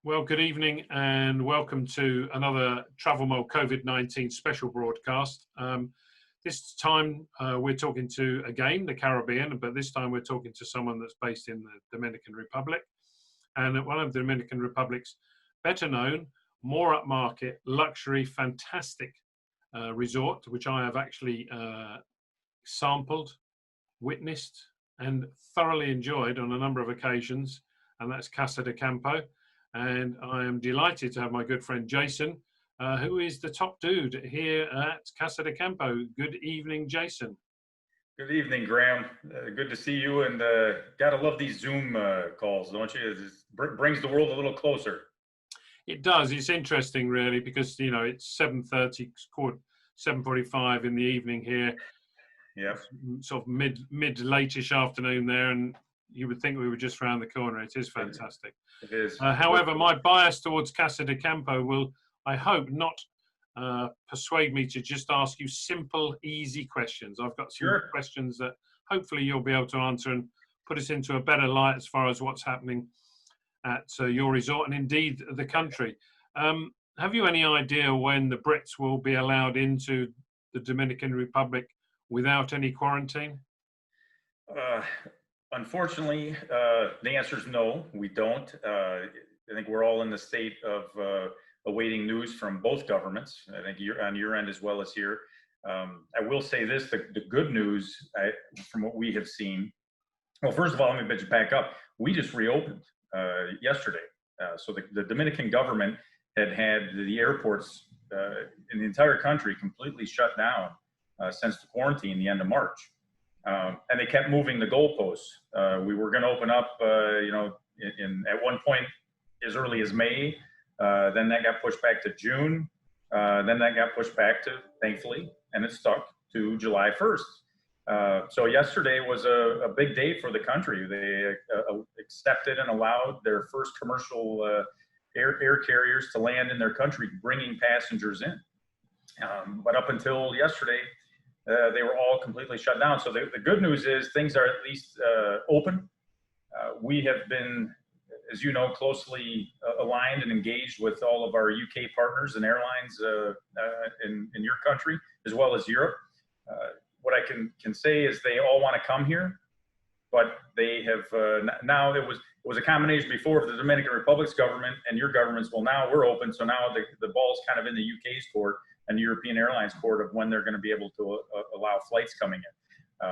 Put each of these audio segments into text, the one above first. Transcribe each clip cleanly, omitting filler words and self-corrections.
Well, good evening and welcome to another Travel Mole COVID-19 special broadcast. This time we're talking to, again, the Caribbean, but this time we're talking to someone that's based in the Dominican Republic. And at one of the Dominican Republic's better known, more upmarket, luxury, fantastic resort, which I have actually sampled, witnessed, and thoroughly enjoyed on a number of occasions, and that's Casa de Campo. And I am delighted to have my good friend Jason, who is the top dude here at Casa de Campo. Good evening, Jason. Good evening, Graham. Good to see you. And gotta love these Zoom calls, don't you? It just brings the world a little closer. It does. It's interesting, really, because it's 7:30, 7:45 in the evening here. Yeah. Sort of mid-late-ish afternoon there, and you would think we were just around the corner. It is fantastic. It is. However, my bias towards Casa de Campo will, I hope, not persuade me to just ask you simple, easy questions. I've got some questions that hopefully you'll be able to answer and put us into a better light as far as what's happening at your resort and indeed the country. Have you any idea when the Brits will be allowed into the Dominican Republic without any quarantine? Unfortunately, the answer is no, we don't. I think we're all in the state of awaiting news from both governments. I think on your end as well as here. I will say this, the good news from what we have seen, well, first of all, let me back up. We just reopened yesterday. So the Dominican government had the airports in the entire country completely shut down since the quarantine, the end of March. And they kept moving the goalposts. We were going to open up, at one point as early as May. Then that got pushed back to June. Then that got pushed back to, thankfully, and it stuck to July 1st. So yesterday was a big day for the country. They accepted and allowed their first commercial air carriers to land in their country, bringing passengers in. But up until yesterday, they were all completely shut down. So the good news is things are at least open. We have been, as you know, closely aligned and engaged with all of our UK partners and airlines in your country, as well as Europe. What I can say is they all want to come here, but they have now it was a combination before of the Dominican Republic's government and your governments. Well, now we're open, so now the ball's kind of in the UK's court and European Airlines court of when they're going to be able to allow flights coming in.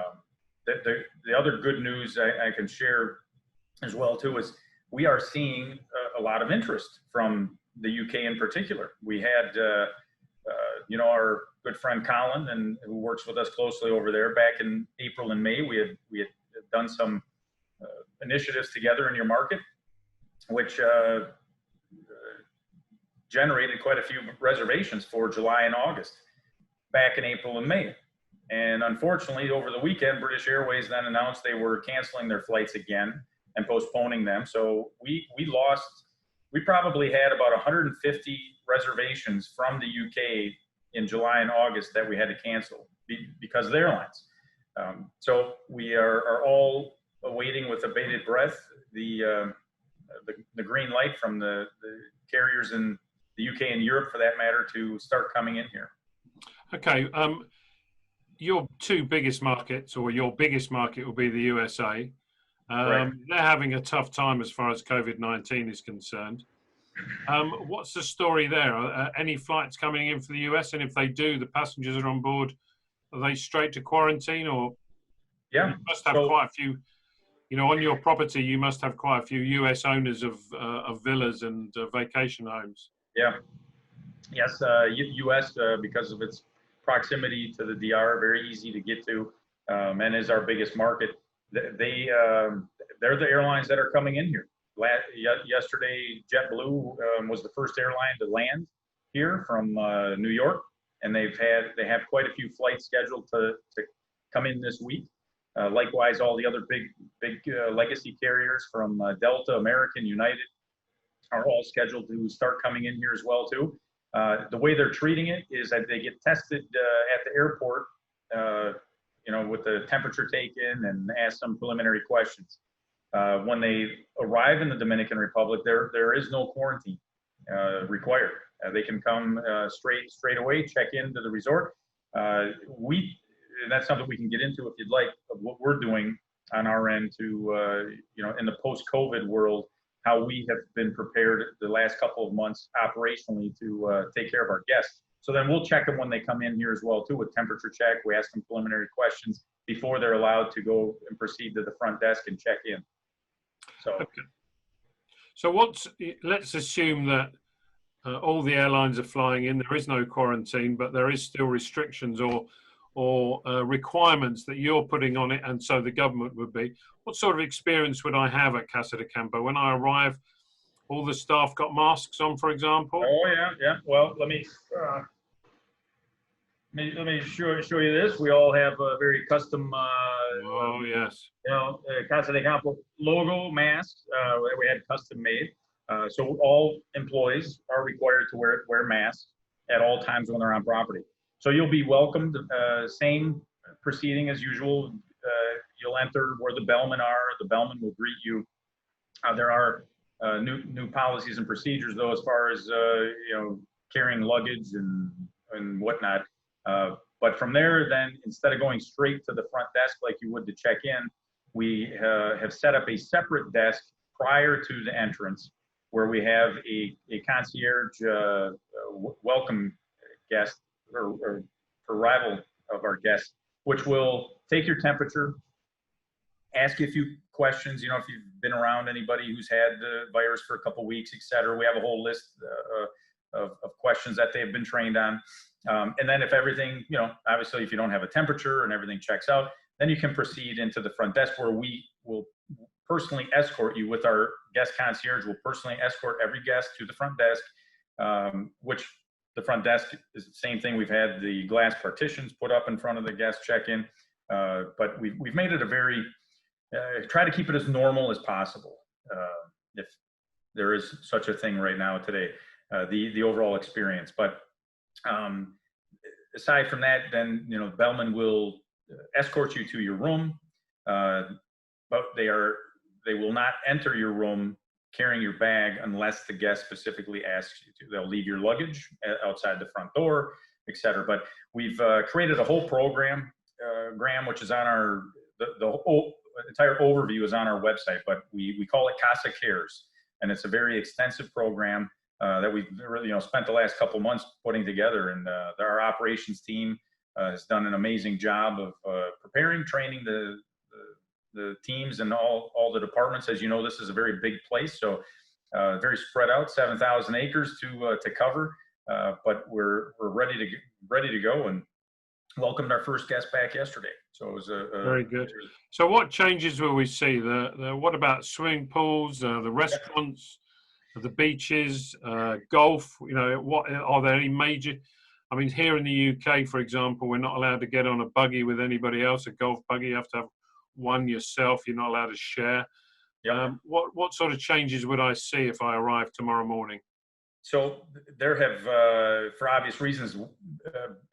The other good news I can share as well too is we are seeing a lot of interest from the UK in particular. We had, our good friend Colin, and who works with us closely over there, back in April and May. We had done some initiatives together in your market, which generated quite a few reservations for July and August back in April and May. And unfortunately, over the weekend, British Airways then announced they were canceling their flights again and postponing them. So we probably had about 150 reservations from the UK in July and August that we had to cancel because of the airlines. So we are all awaiting with a bated breath the green light from the carriers in the UK and Europe, for that matter, to start coming in here. Okay. Your two biggest markets, or your biggest market, will be the USA. They're having a tough time as far as COVID-19 is concerned. What's the story there? Are any flights coming in for the US? And if they do, the passengers are on board, are they straight to quarantine? Or yeah, you must have quite a few, on your property, you must have quite a few US owners of villas and vacation homes. Yeah. Yes, US, because of its proximity to the DR, very easy to get to, and is our biggest market. They're the airlines that are coming in here. Yesterday, JetBlue was the first airline to land here from New York, and they have quite a few flights scheduled to come in this week. Likewise, all the other big legacy carriers from Delta, American, United are all scheduled to start coming in here as well too. The way they're treating it is that they get tested at the airport, with the temperature taken and ask some preliminary questions. When they arrive in the Dominican Republic, there is no quarantine required. They can come straight away, check into the resort. And that's something we can get into if you'd like, of what we're doing on our end to, in the post-COVID world, how we have been prepared the last couple of months operationally to take care of our guests. So then we'll check them when they come in here as well too, with temperature check. We ask them preliminary questions before they're allowed to go and proceed to the front desk and check in. So, okay. So let's assume that all the airlines are flying in. There is no quarantine, but there is still restrictions or requirements that you're putting on it, and so the government would be. What sort of experience would I have at Casa de Campo when I arrive? All the staff got masks on, for example. Oh yeah. Well, let me show you this. We all have a very custom. Oh yes. Casa de Campo logo masks that we had custom made. So all employees are required to wear masks at all times when they're on property. So you'll be welcomed. Same proceeding as usual. You'll enter where the bellmen are. The bellman will greet you. There are new policies and procedures, though, as far as carrying luggage and whatnot. But from there, then, instead of going straight to the front desk like you would to check in, we have set up a separate desk prior to the entrance, where we have a concierge welcome guest or arrival of our guests, which will take your temperature, ask you a few questions. If you've been around anybody who's had the virus for a couple of weeks, et cetera. We have a whole list of questions that they've been trained on. And then if everything, obviously if you don't have a temperature and everything checks out, then you can proceed into the front desk, where we will personally escort you with our guest concierge. Will personally escort every guest to the front desk, which the front desk is the same thing. We've had the glass partitions put up in front of the guest check-in, but we've made it a very, try to keep it as normal as possible. If there is such a thing right now today, the overall experience. But aside from that, then, the bellman will escort you to your room, but they will not enter your room carrying your bag unless the guest specifically asks you to. They'll leave your luggage outside the front door, et cetera. But we've created a whole program, Graham, which is on the whole entire overview is on our website, but we call it Casa Cares, and it's a very extensive program that we've really spent the last couple months putting together, and our operations team has done an amazing job of preparing, training the teams and all the departments. As you know, this is a very big place, so very spread out, 7,000 acres to cover, but we're ready to go, and welcomed our first guest back yesterday. So it was very good. So what changes will we see? What about swimming pools, the restaurants, the beaches, golf? What are there any major? I mean, here in the UK, for example, we're not allowed to get on a buggy with anybody else, a golf buggy. You have to have one yourself. You're not allowed to share. Yep. What sort of changes would I see if I arrive tomorrow morning? So there have, for obvious reasons,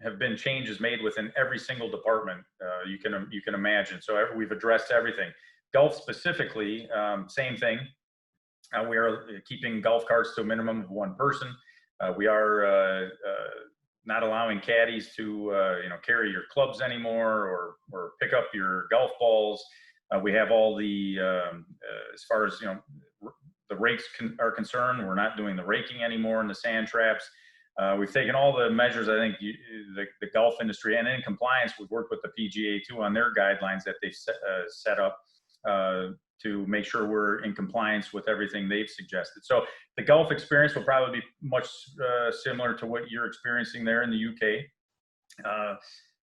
have been changes made within every single department you can imagine. So we've addressed everything. Golf specifically, same thing. We are keeping golf carts to a minimum of one person. We are not allowing caddies to carry your clubs anymore or pick up your golf balls. We have all the as far as the rakes are concerned, we're not doing the raking anymore in the sand traps. We've taken all the measures. I think the golf industry, and in compliance, we've worked with the PGA too on their guidelines that they've set up to make sure we're in compliance with everything they've suggested. So the golf experience will probably be much similar to what you're experiencing there in the UK.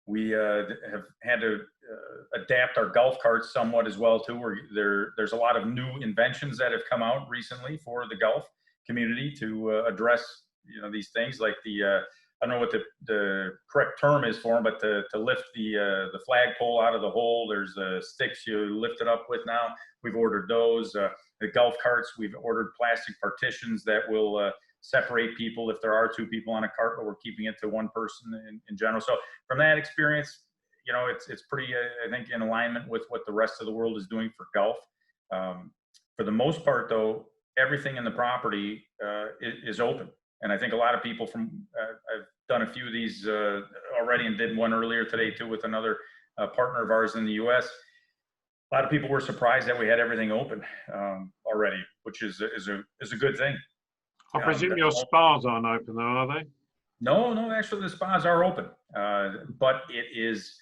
We have had to adapt our golf carts somewhat as well too. There's a lot of new inventions that have come out recently for the golf community to address these things, like I don't know what the correct term is for them, but to lift the flagpole out of the hole. There's sticks you lift it up with now. We've ordered those. The golf carts, we've ordered plastic partitions that will separate people if there are two people on a cart, but we're keeping it to one person in general. So from that experience, it's pretty, I think, in alignment with what the rest of the world is doing for golf. For the most part, though, everything in the property is open. And I think a lot of people I've done a few of these already and did one earlier today too with another partner of ours in the US. A lot of people were surprised that we had everything open already, which is a good thing. I presume your spas aren't open though, are they? No, actually the spas are open, but it is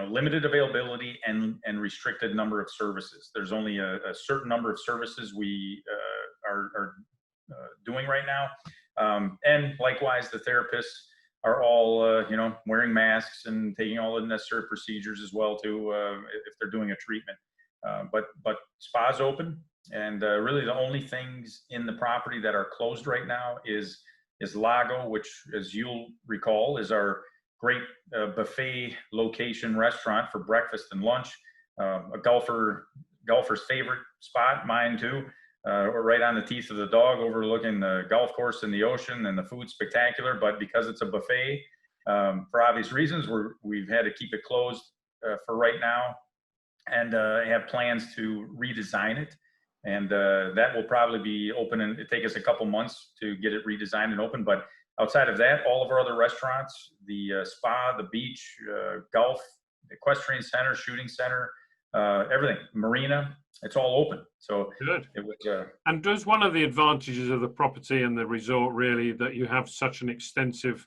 limited availability and restricted number of services. There's only a certain number of services we are doing right now, and likewise the therapists are all wearing masks and taking all the necessary procedures as well too if they're doing a treatment. But spas open, and really the only things in the property that are closed right now is Lago, which, as you'll recall, is our great buffet location restaurant for breakfast and lunch. A golfer's favorite spot, mine too. We're right on the teeth of the dog, overlooking the golf course and the ocean, and the food's spectacular. But because it's a buffet, for obvious reasons, we've had to keep it closed for right now, and have plans to redesign it. And that will probably be open, and it take us a couple months to get it redesigned and open. But outside of that, all of our other restaurants, the spa, the beach, golf, equestrian center, shooting center, everything, marina, it's all open. So good. It was, and does one of the advantages of the property and the resort really that you have such an extensive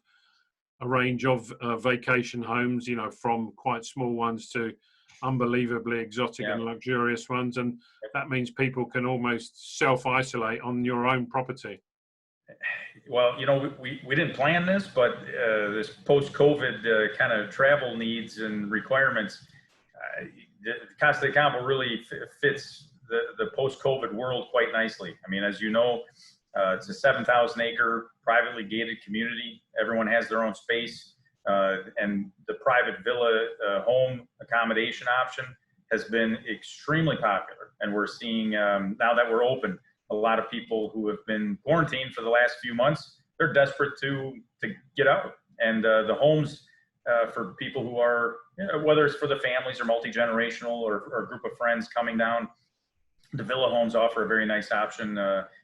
range of vacation homes, from quite small ones to unbelievably exotic and luxurious ones, and that means people can almost self-isolate on your own property? Well, we didn't plan this, but this post-COVID kind of travel needs and requirements, Casa de Campo really fits the post-COVID world quite nicely. I mean, as you know, it's a 7,000-acre privately gated community. Everyone has their own space. And the private villa home accommodation option has been extremely popular. And we're seeing, now that we're open, a lot of people who have been quarantined for the last few months, they're desperate to get out. And the homes for people who are, whether it's for the families or multi-generational or a group of friends coming down, the villa homes offer a very nice option.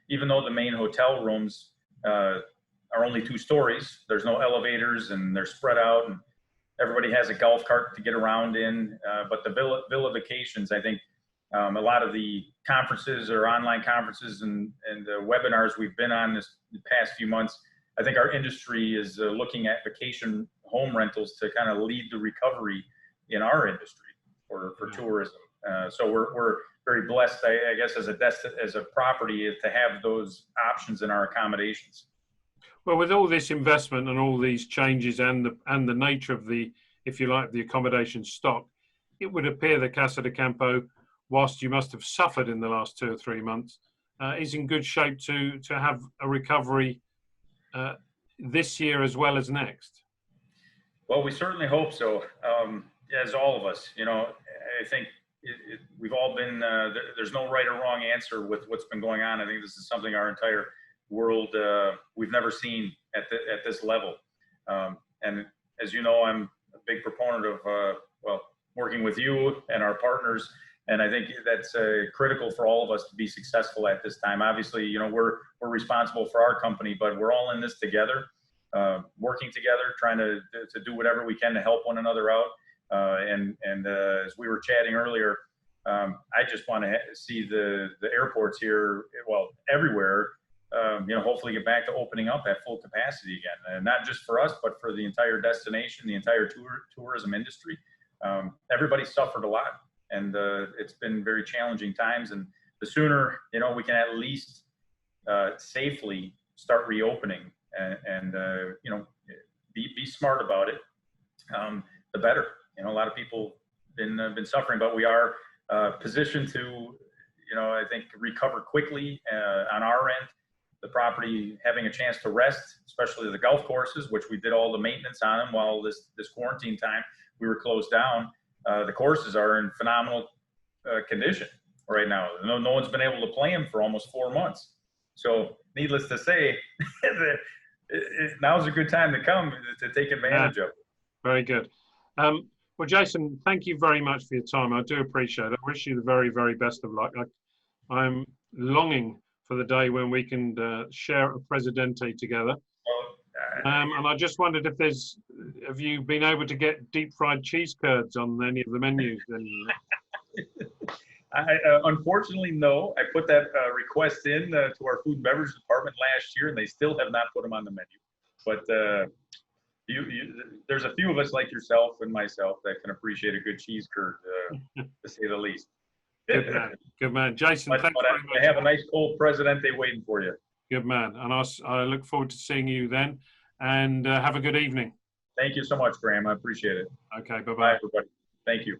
Even though the main hotel rooms are only 2 stories. There's no elevators, and they're spread out, and everybody has a golf cart to get around in. But the villa vacations, I think a lot of the conferences or online conferences and the webinars we've been on the past few months, I think our industry is looking at vacation home rentals to kind of lead the recovery in our industry for tourism. So we're very blessed, I guess, as a property to have those options in our accommodations. Well, with all this investment and all these changes and the nature of the, if you like, the accommodation stock, it would appear that Casa de Campo, whilst you must have suffered in the last 2 or 3 months, is in good shape to have a recovery this year as well as next. Well, we certainly hope so. As all of us, I think we've all been, there's no right or wrong answer with what's been going on. I think this is something our entire world we've never seen at this level. And as you know, I'm a big proponent of working with you and our partners, and I think that's critical for all of us to be successful at this time. Obviously, we're responsible for our company, but we're all in this together, working together, trying to do whatever we can to help one another out. And as we were chatting earlier, I just want to see the airports here, everywhere, hopefully get back to opening up at full capacity again, and not just for us, but for the entire destination, the entire tourism industry. Everybody suffered a lot, and it's been very challenging times. And the sooner, we can at least safely start reopening and be smart about it, the better. A lot of people been suffering, but we are positioned to, I think, recover quickly on our end. The property having a chance to rest, especially the golf courses, which we did all the maintenance on them while this quarantine time we were closed down. The courses are in phenomenal condition right now. No one's been able to play them for almost 4 months. So needless to say, now's a good time to come to take advantage of it. Very good. Well, Jason, thank you very much for your time. I do appreciate it. I wish you the very, very best of luck. I'm longing for the day when we can share a Presidente together. And I just wondered if have you been able to get deep fried cheese curds on any of the menus? Unfortunately, no. I put that request in to our food and beverage department last year, and they still have not put them on the menu. But there's a few of us like yourself and myself that can appreciate a good cheese curd, to say the least. Good man. Good man. Jason, thanks very much. I have a nice cold Presidente waiting for you. Good man. And I look forward to seeing you then. And have a good evening. Thank you so much, Graham. I appreciate it. Okay, bye-bye. Bye, everybody. Thank you.